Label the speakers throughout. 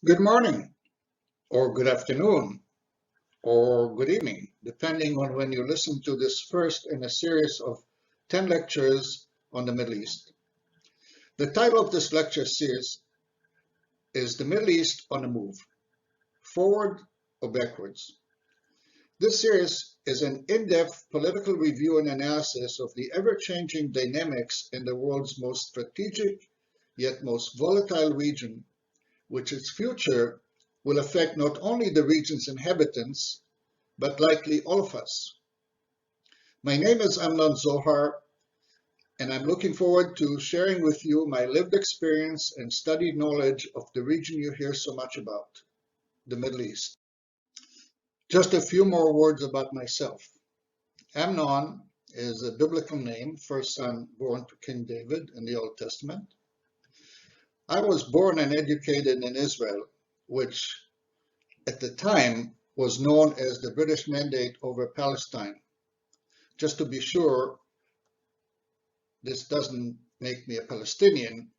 Speaker 1: Good morning, or good afternoon, or good evening, depending on when you listen to this first in a series of 10 lectures on the Middle East. The title of this lecture series is The Middle East on the Move, Forward or Backwards. This series is an in-depth political review and analysis of the ever-changing dynamics in the world's most strategic yet most volatile region, which its future will affect not only the region's inhabitants, but likely all of us. My name is Amnon Zohar, and I'm looking forward to sharing with you my lived experience and studied knowledge of the region you hear so much about, the Middle East. Just a few more words about myself. Amnon is a biblical name, first son born to King David in the Old Testament. I was born and educated in Israel, which at the time was known as the British Mandate over Palestine. Just to be sure, this doesn't make me a Palestinian.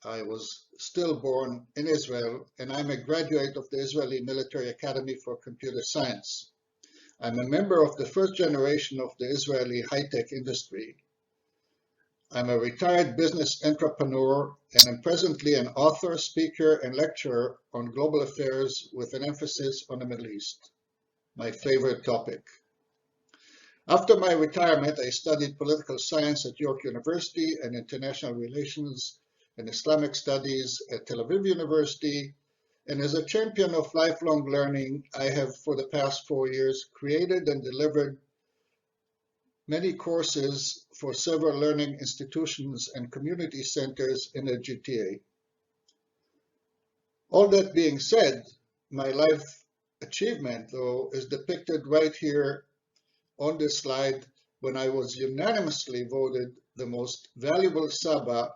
Speaker 1: I was still born in Israel, and I'm a graduate of the Israeli Military Academy for Computer Science. I'm a member of the first generation of the Israeli high-tech industry. I'm a retired business entrepreneur, and I'm presently an author, speaker, and lecturer on global affairs with an emphasis on the Middle East, my favorite topic. After my retirement, I studied political science at York University and international relations and Islamic studies at Tel Aviv University. And as a champion of lifelong learning, I have for the past 4 years created and delivered many courses for several learning institutions and community centers in the GTA. All that being said, my life achievement, though, is depicted right here on this slide when I was unanimously voted the most valuable Saba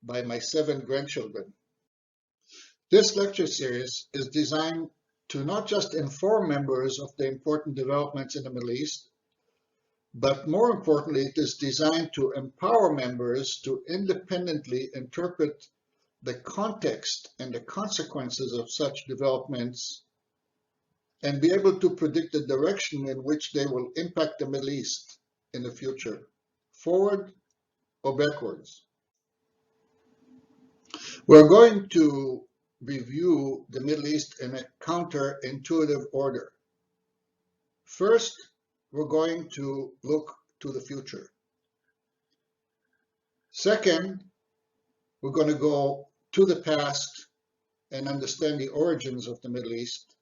Speaker 1: by my 7 grandchildren. This lecture series is designed to not just inform members of the important developments in the Middle East, but more importantly, it is designed to empower members to independently interpret the context and the consequences of such developments and be able to predict the direction in which they will impact the Middle East in the future, forward or backwards. We're going to review the Middle East in a counterintuitive order. First, we're going to look to the future. Second, we're going to go to the past and understand the origins of the Middle East,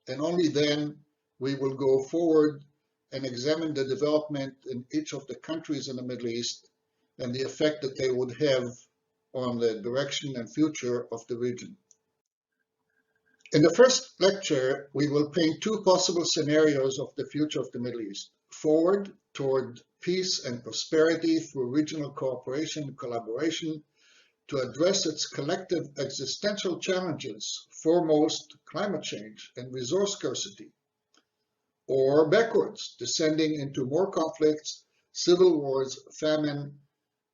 Speaker 1: and only then we will go forward and examine the development in each of the countries in the Middle East and the effect that they would have on the direction and future of the region. In the first lecture, we will paint 2 possible scenarios of the future of the Middle East. Forward toward peace and prosperity through regional cooperation and collaboration to address its collective existential challenges, foremost climate change and resource scarcity. Or backwards, descending into more conflicts, civil wars, famine,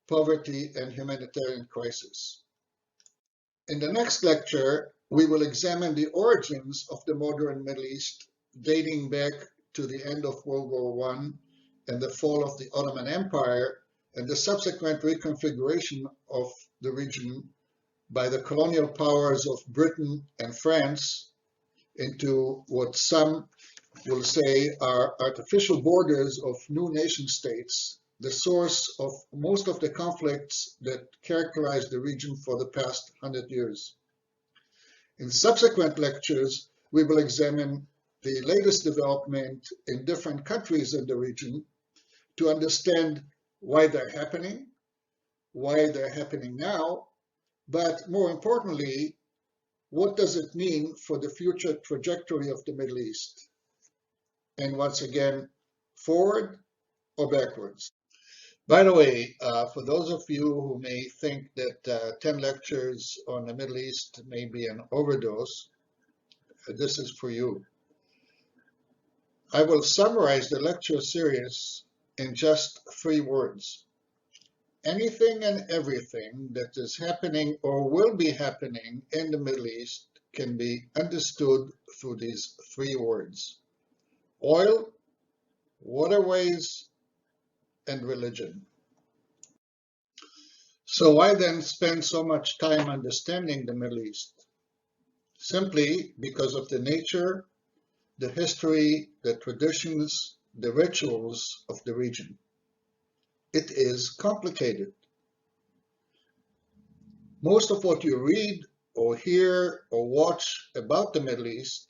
Speaker 1: poverty, and humanitarian crisis. In the next lecture, we will examine the origins of the modern Middle East, dating back to the end of World War I and the fall of the Ottoman Empire, and the subsequent reconfiguration of the region by the colonial powers of Britain and France into what some will say are artificial borders of new nation states, the source of most of the conflicts that characterize the region for the past 100 years. In subsequent lectures, we will examine the latest development in different countries in the region to understand why they're happening now, but more importantly, what does it mean for the future trajectory of the Middle East? And once again, forward or backwards. By the way, for those of you who may think that 10 lectures on the Middle East may be an overdose, this is for you. I will summarize the lecture series in just 3 words. Anything and everything that is happening or will be happening in the Middle East can be understood through these three words: oil, waterways, and religion. So why then spend so much time understanding the Middle East? Simply because of the nature, the history, the traditions, the rituals of the region. It is complicated. Most of what you read or hear or watch about the Middle East